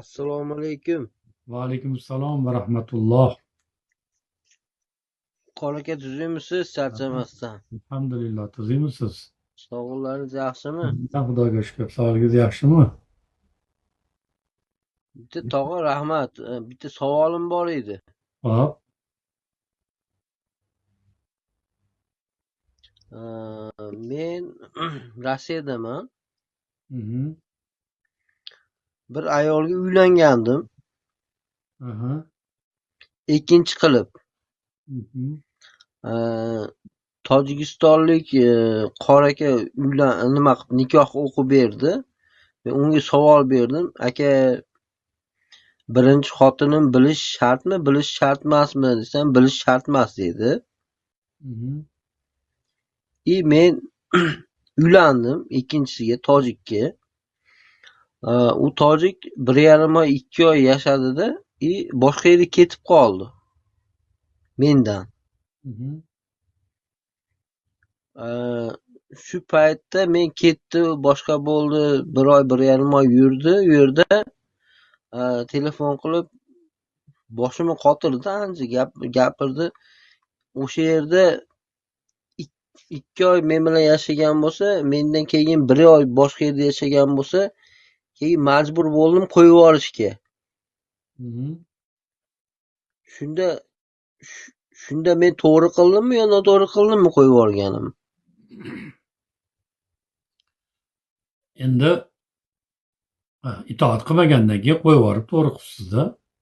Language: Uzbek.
Assalomu alaykum. Va alaykum assalom va rahmatulloh. Qor aka tuzukmisiz charchamasdan? Alhamdulillah, tuzimisiz? Sog'liqlaringiz yaxshimi? Xudoga shukur. Sog'ligingiz yaxshimi? Bitta tog'a rahmat. Bitta savolim bor edi. Hop. Men Rossiyadaman. Mhm. Bir ayolga uylangandim. Aha. Ikkinchi qilib. Mhm. Tojikistonlik qor aka nima qilib nikoh o'qib berdi. Men unga savol berdim. Aka, birinchi xotinim bilish shartmi, bilish shart emasmi desam, bilish shart emas dedi. Mhm. Men uylandim ikkinchisiga, tojikka. U tojik 1,5 oy 2 oy yashadida boshqa yerga ketib qoldi mendan. Mhm. Shu paytda men ketdi, boshqa bo'ldi, 1 oy 1,5 oy yurdi. U yerda telefon qilib boshimni qotirdi, ancha gapirdi. O'sha yerda 2 oy men bilan yashagan bo'lsa, mendan keyin 1 oy boshqa yerda yashagan bo'lsa, keyin majbur bo'ldim qo'yib yuborishga. Mhm. Shunda shunda men to'g'ri qildimmi yo noto'g'ri qildimmi qo'yib yuborganim? Endi itoat qilmagandan keyin qo'yib yuborib to'g'ri qilibsiz-da.